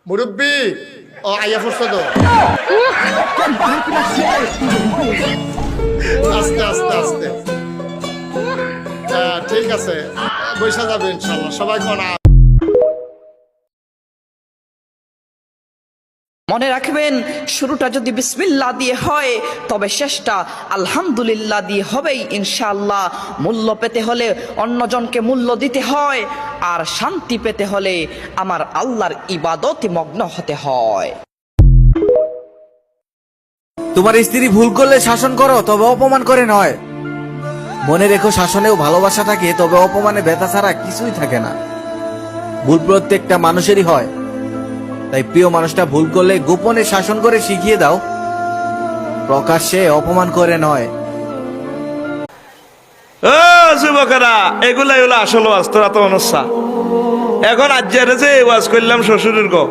মুরব্বী ও আইয়া ফুরছে তো আস্তে আস্তে আস্তে ঠিক আছে বৈশা যাবে ইনশাল্লাহ সবাই কোন মনে রাখবেন শুরুটা যদি বিসমিল্লাহ দিয়ে হয় তবে শেষটা আলহামদুলিল্লাহ দিয়ে হবেই ইনশাআল্লাহ। মূল্য পেতে হলে অন্যজনকে মূল্য দিতে হয়, আর শান্তি পেতে হলে আমার আল্লাহর ইবাদতে মগ্ন হতে হয়। তোমার স্ত্রী ভুল করলে শাসন করো, তবে অপমান করে নয়। মনে রেখো, শাসনেও ভালোবাসা থাকে, তবে অপমানে ব্যথা ছাড়া কিছুই থাকে না। ভুল প্রত্যেকটা মানুষেরই হয়, তাই প্রিয় মানুষটা ভুল করলে গোপনে শাসন করে শিখিয়ে দাও, প্রকাশ্যে অপমান করে নয়। ও যুবকেরা, এগুলাই হলো আসল ওয়াজ। তোরা তো অনসা এখন আজ যে ওয়াজ করলাম শ্বশুরের গো